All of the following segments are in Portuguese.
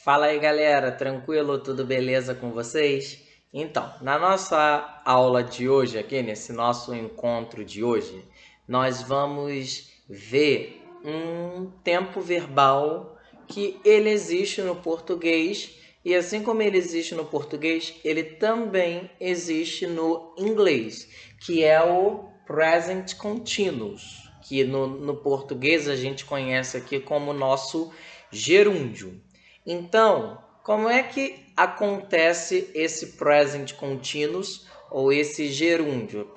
Fala aí, galera, tranquilo? Tudo beleza com vocês? Então, na nossa aula de hoje, aqui nesse nosso encontro de hoje, nós vamos ver um tempo verbal que ele existe no português e assim como ele existe no português, ele também existe no inglês, que é o present continuous, que no português a gente conhece aqui como nosso gerúndio. Então, como é que acontece esse present continuous ou esse gerúndio?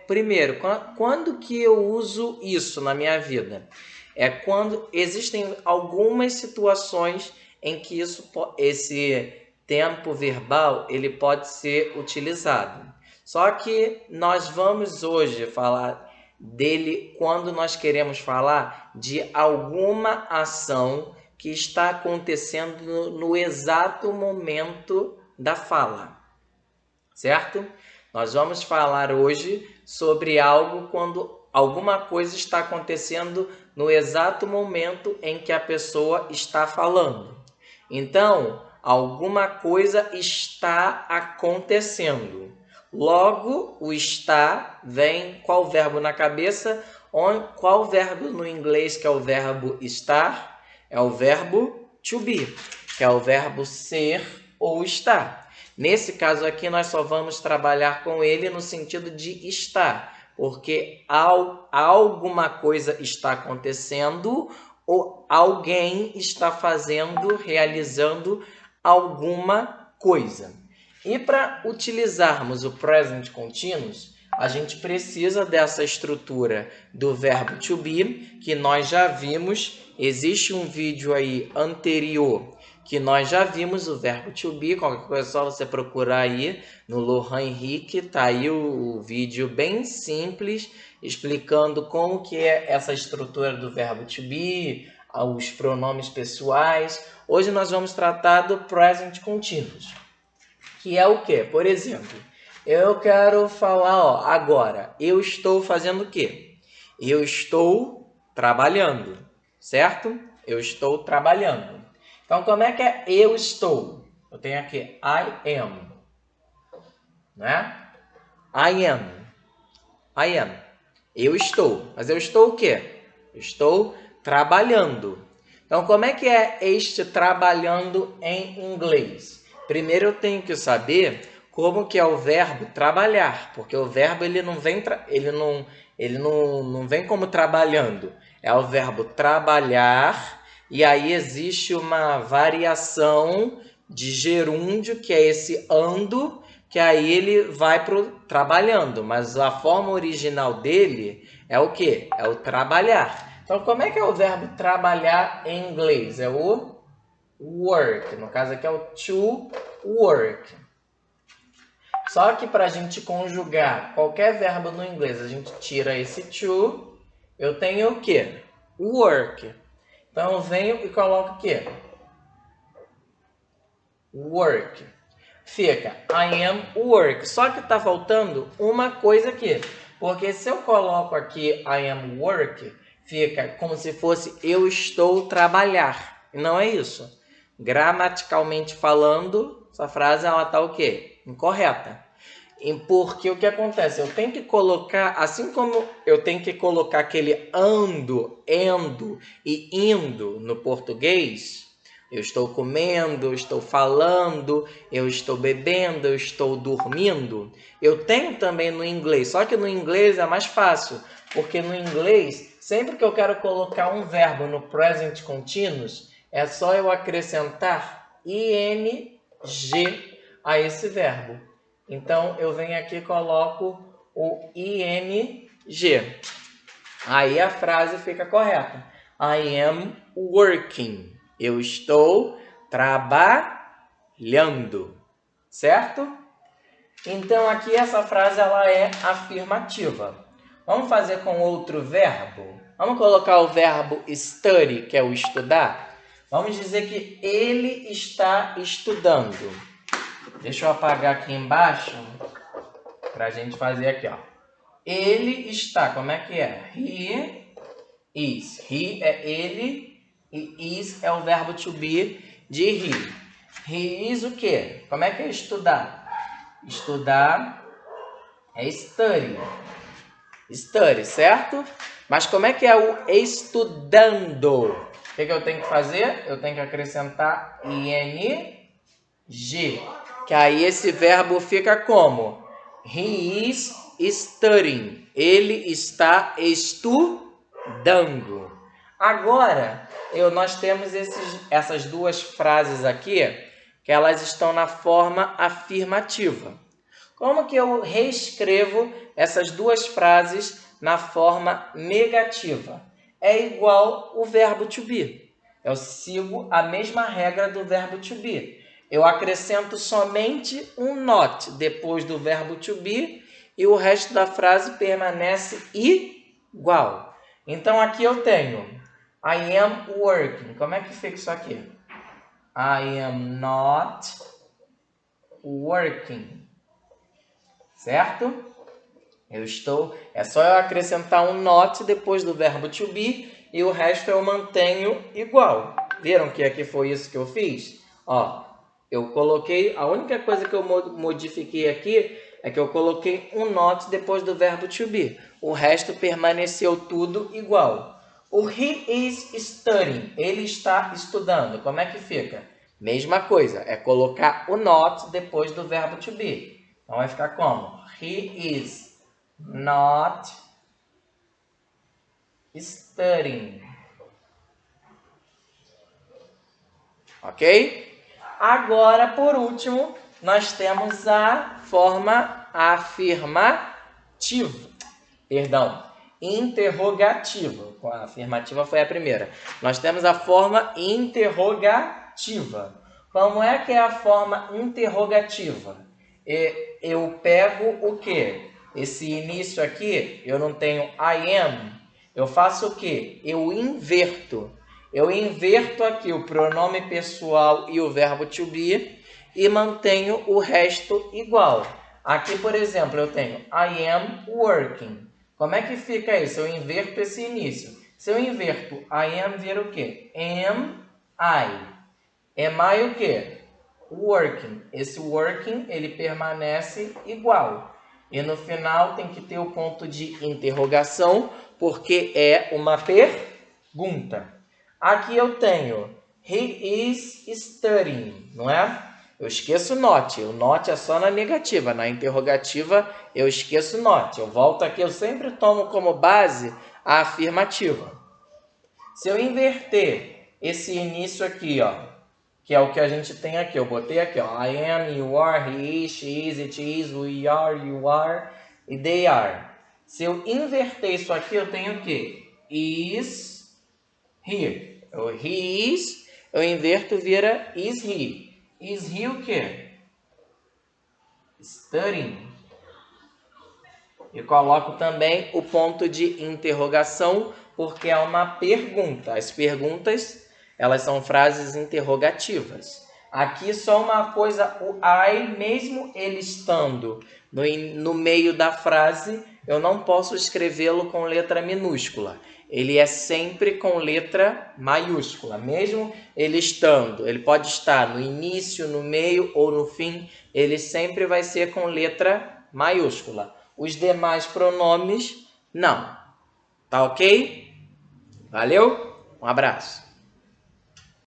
Primeiro, quando que eu uso isso na minha vida? É quando existem algumas situações em que esse tempo verbal ele pode ser utilizado. Só que nós vamos hoje falar dele quando nós queremos falar de alguma ação que está acontecendo no exato momento da fala, certo? Nós vamos falar hoje sobre algo quando alguma coisa está acontecendo no exato momento em que a pessoa está falando. Então, alguma coisa está acontecendo. Logo, o está vem qual verbo na cabeça? Qual verbo no inglês que é o verbo estar? É o verbo to be, que é o verbo ser ou estar. Nesse caso aqui, nós só vamos trabalhar com ele no sentido de estar, porque alguma coisa está acontecendo ou alguém está fazendo, realizando alguma coisa. E para utilizarmos o present continuous, a gente precisa dessa estrutura do verbo to be, que nós já vimos. Existe um vídeo aí anterior que nós já vimos o verbo to be. Qualquer coisa é só você procurar aí no Lohan Henrique. Tá aí o vídeo bem simples, explicando como que é essa estrutura do verbo to be, os pronomes pessoais. Hoje nós vamos tratar do present continuous, que é o quê? Por exemplo, eu quero falar, agora, eu estou fazendo o quê? Eu estou trabalhando, certo? Eu estou trabalhando. Então, como é que é eu estou? Eu tenho aqui I am, né? I am. I am. Eu estou. Mas eu estou o quê? Eu estou trabalhando. Então, como é que é este trabalhando em inglês? Primeiro eu tenho que saber como que é o verbo trabalhar, porque o verbo ele não vem como trabalhando. É o verbo trabalhar e aí existe uma variação de gerúndio, que é esse ando, que aí ele vai pro trabalhando, mas a forma original dele é o quê? É o trabalhar. Então, como é que é o verbo trabalhar em inglês? É o work. No caso aqui é o to work. Só que para a gente conjugar qualquer verbo no inglês, a gente tira esse to. Eu tenho o quê? Work. Então, eu venho e coloco o quê? Work. Fica I am work. Só que está faltando uma coisa aqui. Porque se eu coloco aqui I am work, fica como se fosse eu estou trabalhar. E não é isso. Gramaticalmente falando, essa frase ela está o quê? Incorreta. Porque o que acontece? Eu tenho que colocar, assim como eu tenho que colocar aquele ando, endo e indo no português, eu estou comendo, eu estou falando, eu estou bebendo, eu estou dormindo. Eu tenho também no inglês, só que no inglês é mais fácil, porque no inglês, sempre que eu quero colocar um verbo no present continuous, é só eu acrescentar ing a esse verbo. Então, eu venho aqui e coloco o ing. Aí a frase fica correta. I am working. Eu estou trabalhando. Certo? Então, aqui essa frase ela é afirmativa. Vamos fazer com outro verbo? Vamos colocar o verbo study, que é o estudar. Vamos dizer que ele está estudando. Deixa eu apagar aqui embaixo para a gente fazer aqui, ó. Ele está, como é que é? He is. He é ele e is é o verbo to be de he. He is o quê? Como é que é estudar? Estudar é study. Study, certo? Mas como é que é o estudando? O que eu tenho que fazer? Eu tenho que acrescentar ing, que aí esse verbo fica como? He is studying. Ele está estudando. Agora, nós temos essas duas frases aqui, que elas estão na forma afirmativa. Como que eu reescrevo essas duas frases na forma negativa? É igual o verbo to be. Eu sigo a mesma regra do verbo to be. Eu acrescento somente um not depois do verbo to be e o resto da frase permanece igual. Então, aqui eu tenho I am working. Como é que fica isso aqui? I am not working. Certo? É só eu acrescentar um not depois do verbo to be e o resto eu mantenho igual. Viram que aqui foi isso que eu fiz? Ó, eu coloquei, a única coisa que eu modifiquei aqui é que eu coloquei um not depois do verbo to be. O resto permaneceu tudo igual. O he is studying, ele está estudando. Como é que fica? Mesma coisa, é colocar o not depois do verbo to be. Então vai ficar como? He is not studying. Ok? Agora, por último, nós temos a forma afirmativa. Interrogativa. A afirmativa foi a primeira. Nós temos a forma interrogativa. Como é que é a forma interrogativa? Eu pego o quê? Esse início aqui, eu não tenho I am. Eu faço o quê? Eu inverto. Eu inverto aqui o pronome pessoal e o verbo to be e mantenho o resto igual. Aqui, por exemplo, eu tenho I am working. Como é que fica isso? Eu inverto esse início. Se eu inverto I am, vira o quê? Am I. Am I o quê? Working. Esse working, ele permanece igual. E no final tem que ter o ponto de interrogação, porque é uma pergunta. Aqui eu tenho he is studying, não é? Eu esqueço not. O not é só na negativa. Na interrogativa, eu esqueço not. Eu volto aqui, eu sempre tomo como base a afirmativa. Se eu inverter esse início aqui, ó, que é o que a gente tem aqui. Eu botei aqui, ó. I am, you are, he is, she is, it is, we are, you are e they are. Se eu inverter isso aqui, eu tenho o quê? Is here. O he is, eu inverto, vira is he. Is he o quê? Studying. E coloco também o ponto de interrogação, porque é uma pergunta. As perguntas, elas são frases interrogativas. Aqui só uma coisa, o I, mesmo ele estando no meio da frase, eu não posso escrevê-lo com letra minúscula. Ele é sempre com letra maiúscula. Mesmo ele estando, ele pode estar no início, no meio ou no fim, ele sempre vai ser com letra maiúscula. Os demais pronomes, não. Tá ok? Valeu? Um abraço.